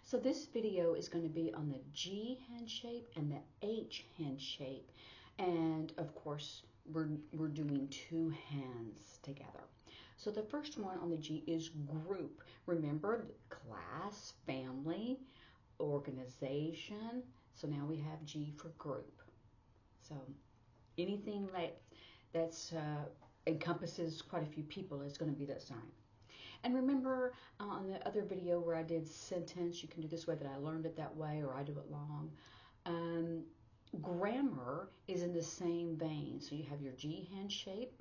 So this video is going to be on the G hand shape and the H hand shape. And of course, we're doing two hands together. So the first one on the G is group. Remember, class, family, organization. So now we have G for group. So anything that's encompasses quite a few people is going to be that sign. And remember on the other video where I did sentence, you can do this way that I learned it that way, or I do it long. Grammar is in the same vein. So you have your G hand shape.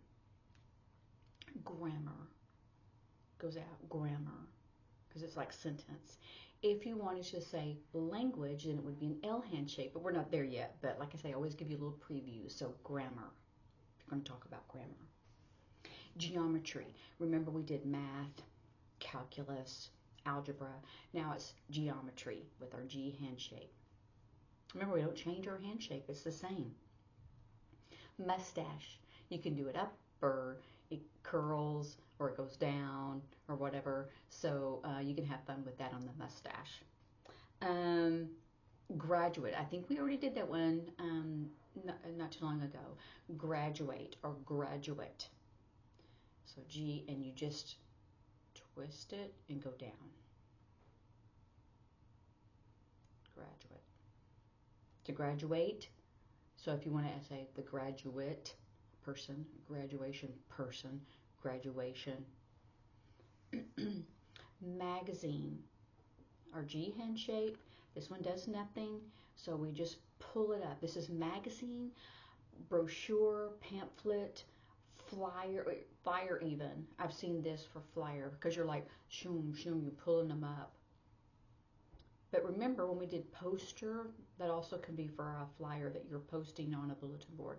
Grammar goes out, grammar, because it's like sentence. If you wanted to say language, then it would be an L hand shape, but we're not there yet. But like I say, I always give you a little preview. So grammar, we're going to talk about grammar. Geometry. Remember we did math, calculus, algebra. Now it's geometry with our G hand shape. Remember, we don't change our hand shape. It's the same. Mustache. You can do it up or it curls or it goes down or whatever. So you can have fun with that on the mustache. Graduate. I think we already did that one not too long ago. Graduate or graduate. So G, and you just twist it and go down. Graduate. To graduate, so if you want to say the graduate person, graduation person, graduation. Magazine, our G hand shape. This one does nothing, so we just pull it up. This is magazine, brochure, pamphlet, flyer even. I've seen this for flyer because you're like, shoom, shoom, you're pulling them up. But remember when we did poster, that also can be for a flyer that you're posting on a bulletin board.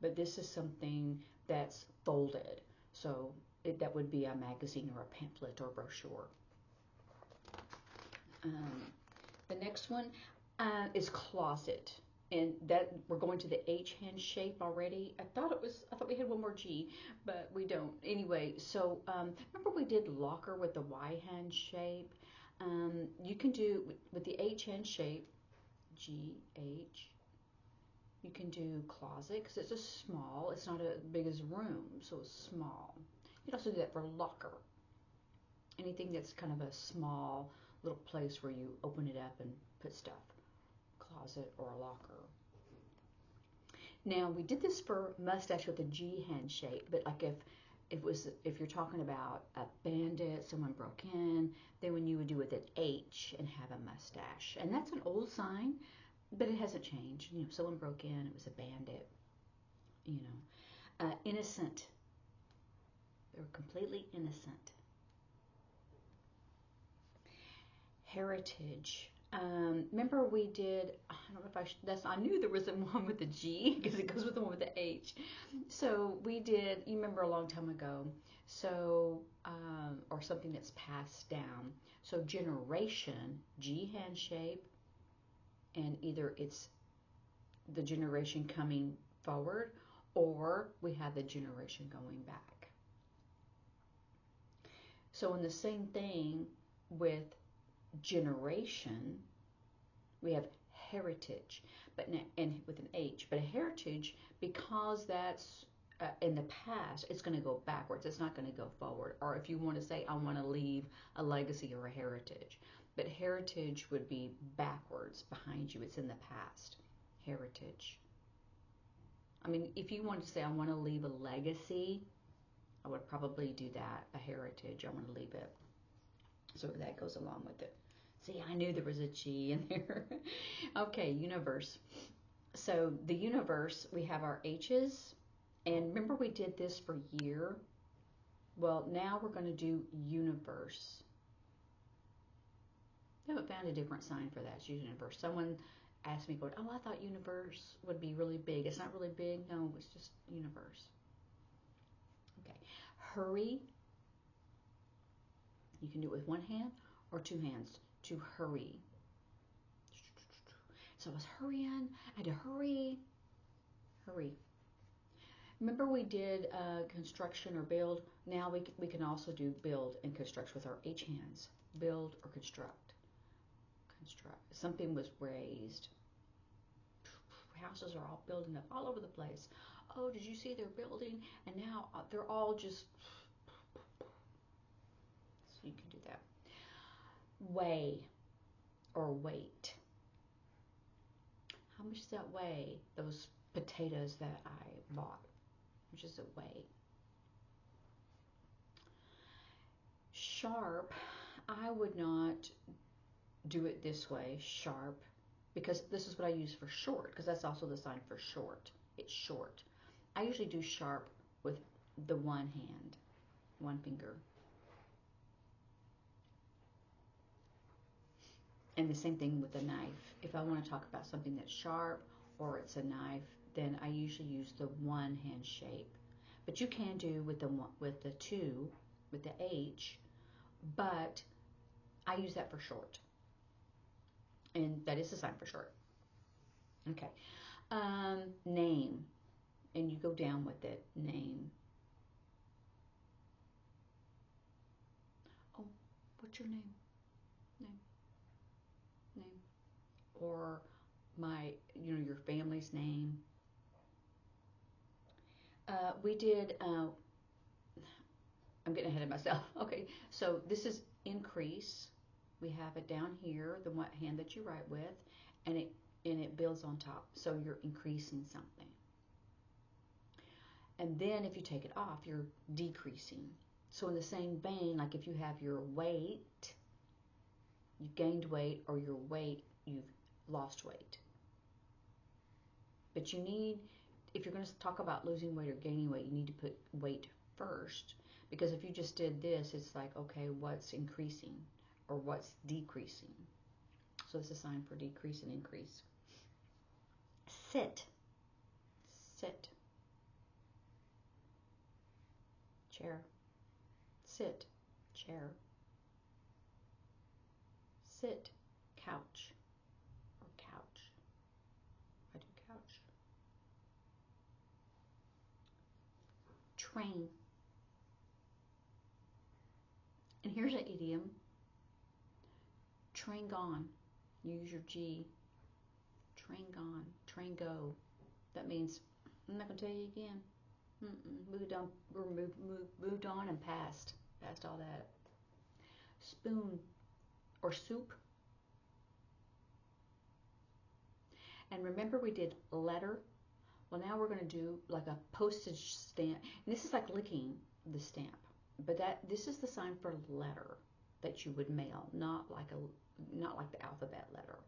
But this is something that's folded. So that would be a magazine or a pamphlet or brochure. The next one is closet. And that we're going to the H hand shape already. I thought we had one more G, but we don't. Anyway, so remember we did locker with the Y hand shape. You can do with the H hand shape, G, H. You can do closet because it's a small. It's not as big as room, so it's small. You can also do that for locker. Anything that's kind of a small little place where you open it up and put stuff. Closet or a locker. Now we did this for mustache with a G hand shape, but like if you're talking about a bandit, someone broke in, then when you would do with an H and have a mustache, and that's an old sign, but it hasn't changed. You know, someone broke in, it was a bandit. You know, innocent. They were completely innocent. Heritage. Remember we did, I don't know if I knew there was one with the G because it goes with the one with the H. So we did, you remember a long time ago, so, or something that's passed down. So generation, G hand shape, and either it's the generation coming forward or we have the generation going back. So in the same thing with generation, we have heritage, and with an H, but a heritage, because that's in the past, it's going to go backwards. It's not going to go forward. Or if you want to say, I want to leave a legacy or a heritage, but heritage would be backwards behind you. It's in the past. Heritage. I mean, if you want to say, I want to leave a legacy, I would probably do that. A heritage, I want to leave it. So that goes along with it. See, I knew there was a G in there. Okay, universe. So the universe, we have our H's. And remember we did this for year? Well, now we're going to do universe. I haven't found a different sign for that. It's universe. Someone asked me, going, oh, I thought universe would be really big. It's not really big. No, it's just universe. Okay. Hurry. You can do it with one hand or two hands. To hurry. So I was hurrying. I had to hurry. Hurry. Remember we did construction or build. Now we can also do build and construct with our H hands. Build or construct. Something was raised. Houses are all building up all over the place. Oh, did you see they're building? And now they're all just... So you can do that. Weigh or weight. How much does that weigh? Those potatoes that I bought. How much does it weigh? Sharp, I would not do it this way, sharp, because this is what I use for short, because that's also the sign for short. It's short. I usually do sharp with the one hand, one finger. And the same thing with a knife. If I want to talk about something that's sharp or it's a knife, then I usually use the one hand shape. But you can do with the two, with the H, but I use that for short. And that is the sign for short. Okay. Name. And you go down with it. Name. Oh, what's your name? Name. Or your family's name. We did, I'm getting ahead of myself. Okay, so this is increase. We have it down here, the one hand that you write with, and it builds on top. So you're increasing something. And then if you take it off, you're decreasing. So in the same vein, like if you have your weight, you've gained weight, or your weight, you've lost weight. But you need, if you're going to talk about losing weight or gaining weight, you need to put weight first. Because if you just did this, it's like, okay, what's increasing or what's decreasing? So it's a sign for decrease and increase. Sit. Sit. Chair. Sit. Chair. Sit. Couch. Or couch. I do couch. Train. And here's an idiom. Train gone. You use your G. Train gone. Train go. That means, I'm not going to tell you again. Moved on. We're moved on and past all that. Spoon or soup. And remember we did letter? Well, now we're going to do like a postage stamp. And this is like licking the stamp. But this is the sign for letter that you would mail, not like the alphabet letter.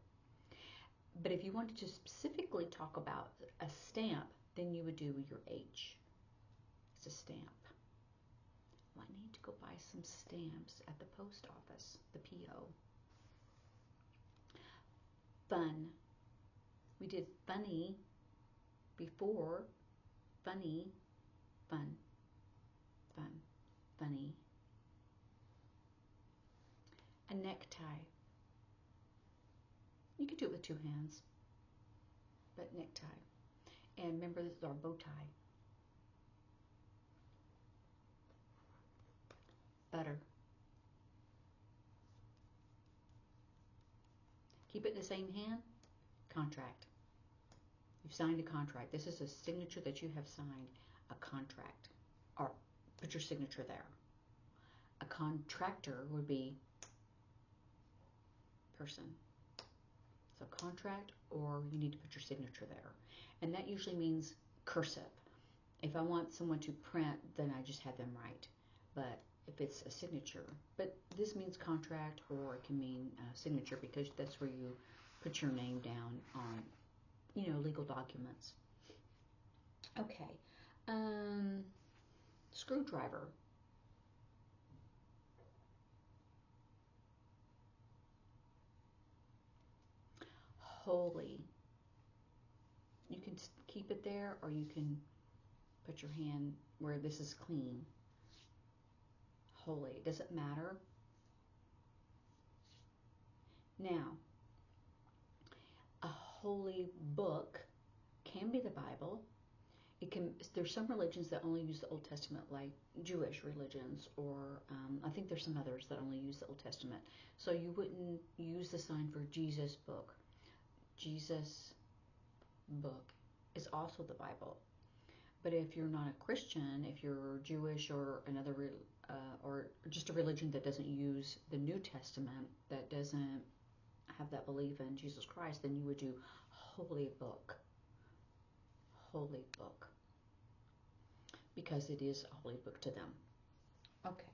But if you wanted to specifically talk about a stamp, then you would do your H. It's a stamp. Well, I need to go buy some stamps at the post office, the P.O. Fun. We did funny before. Funny, fun, fun, funny. A necktie. You could do it with two hands, but necktie. And remember, this is our bow tie. Butter. Keep it in the same hand. Contract. You've signed a contract. This is a signature that you have signed a contract. Or put your signature there. A contractor would be person. So contract, or you need to put your signature there. And that usually means cursive. If I want someone to print, then I just have them write. But if it's a signature, but this means contract, or it can mean signature, because that's where you put your name down on, legal documents. Okay. Screwdriver. Holy. You can keep it there, or you can put your hand where this is clean. Holy. Does it matter? Now, a holy book can be the Bible. there's some religions that only use the Old Testament, like Jewish religions, or I think there's some others that only use the Old Testament. So you wouldn't use the sign for Jesus book. Jesus book is also the Bible. But if you're not a Christian, if you're Jewish or another or just a religion that doesn't use the New Testament, that doesn't have that belief in Jesus Christ, then you would do holy book. Holy book. Because it is a holy book to them. Okay.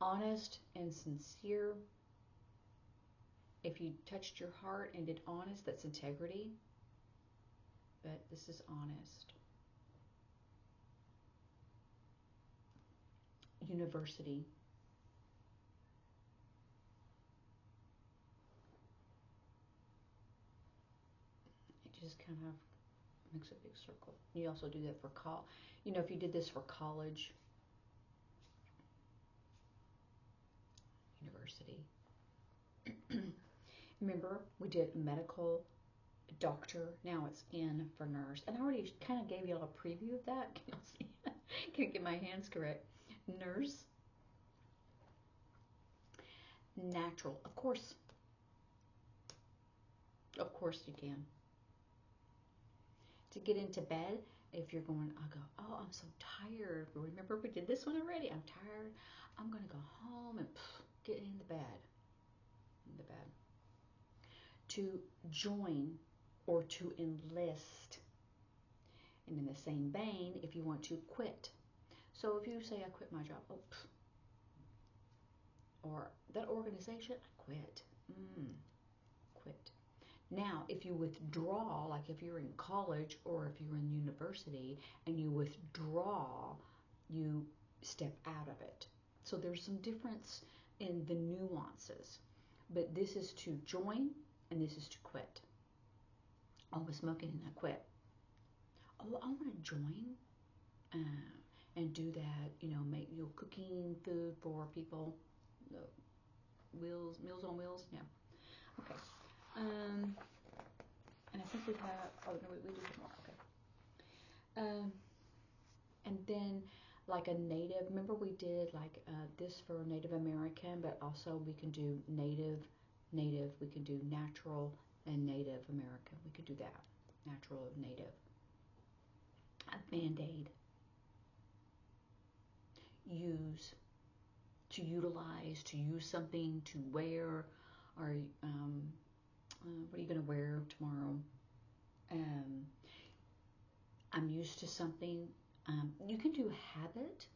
Honest and sincere. If you touched your heart and did honest, that's integrity. But this is honest. University. It just kind of makes a big circle. You also do that for if you did this for college, university. Remember, we did medical, doctor. Now it's N for nurse. And I already kind of gave you all a preview of that. Can you see? Can't get my hands correct. Nurse. Natural. Of course you can. To get into bed, if you're going, I'll go, oh, I'm so tired. Remember, we did this one already. I'm tired. I'm going to go home and get in the bed. In the bed. To join or to enlist. And in the same vein, if you want to quit. So if you say, I quit my job, or that organization, I quit. Quit. Now, if you withdraw, like if you're in college or if you're in university and you withdraw, you step out of it. So there's some difference in the nuances. But this is to join and this is to quit. I was smoking and I quit. Oh, I want to join and do that, make cooking food for people. Meals on Wheels, yeah. Okay. And I think we have, we do some more, okay. And then like a native, remember we did like this for Native American, but also we can do native, we can do natural and Native American. We could do that, natural and native. A Band-Aid. Use, to utilize, to use something, to wear, or what are you going to wear tomorrow? I'm used to something. You can do habit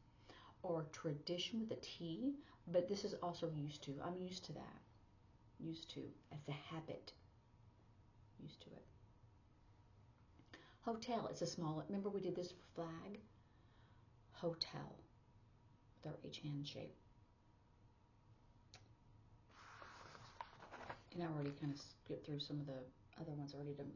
or tradition with a T, but this is also used to. I'm used to that. Used to, as a habit. Used to it. Hotel, it's a small, remember we did this for flag? Hotel, with our H hand shape. And I already kind of skipped through some of the other ones already done.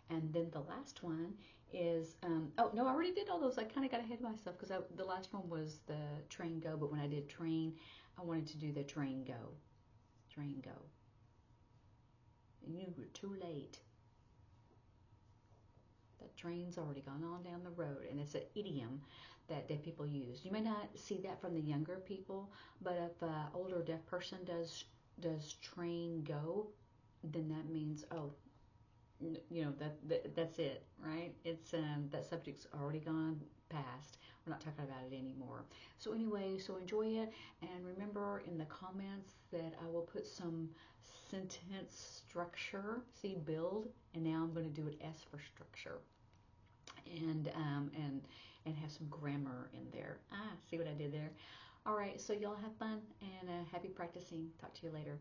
And then the last one is, oh no, I already did all those. I kind of got ahead of myself because the last one was the train go, but when I did train, I wanted to do the train go. Train go. And you were too late. That train's already gone on down the road, and it's an idiom that deaf people use. You may not see that from the younger people, but if an older deaf person does train go, then that means, oh, that's it, right? It's that subject's already gone past. We're not talking about it anymore. So anyway, so enjoy it, and remember in the comments that I will put some sentence structure. See, build, and now I'm going to do an S for structure, and have some grammar in there. See what I did there? All right, so y'all have fun and happy practicing. Talk to you later.